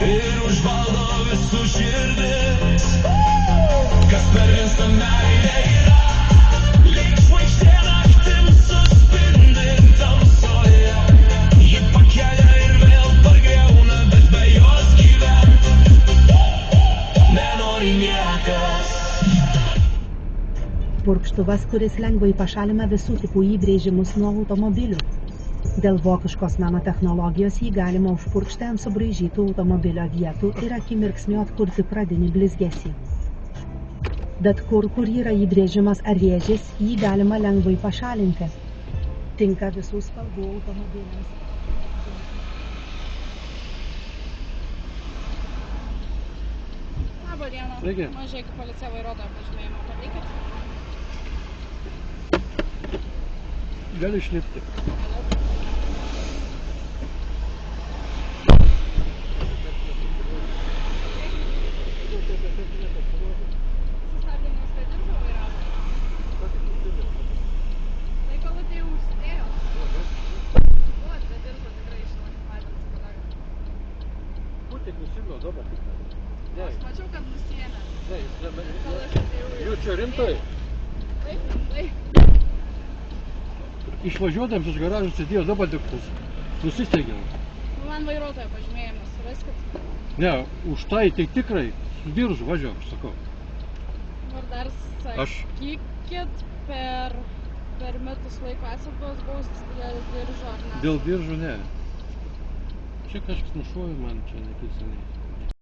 ir užvaldo visų širdis. Kas per visą meilę yra, lyg žvaigždė naktim suspindi tamsoje. Ji pakelia ir vėl pagriauna, bet be jos gyvent nenori niekas. Purkštuvas, kuris lengvai pašalina visų tipų įbrėžimus nuo automobilių. Dėl vokiškos nanotechnologijos jį galima užpurkšti ant subraižytų automobilio vietų ir akimirksniu atkurti pradinį blizgesį. Bet kur yra įbrėžimas ar rėžis, jį galima lengvai pašalinti. Tinka visų spalvų automobiliams. Labą dieną. Sveiki. Mažai policija vairuotojo pažymėjimo pateikit. Gali išlipti. Sustabdymas tai diržo vairavo. Tai kalutė jau užsidėjo. Vat, bet diržo tikrai žinot, matėm kolega. Putek nusimno, dabar. Aš mačiau, kad nusiėmė. Jau čia rimtai? Taip. Išvažiuodams iš garažo sėdėjo, dabar tik nusisteigė. Man vairuotojo pažymėjimas, suraskit. Ne, už tai tikrai su diržu važiuok, aš sakau. Ar dar sakykit, per metus laiko esat baustas dėl diržo ar ne? Dėl diržų ne. Čia kažkas nušovė man čia nekilseniai.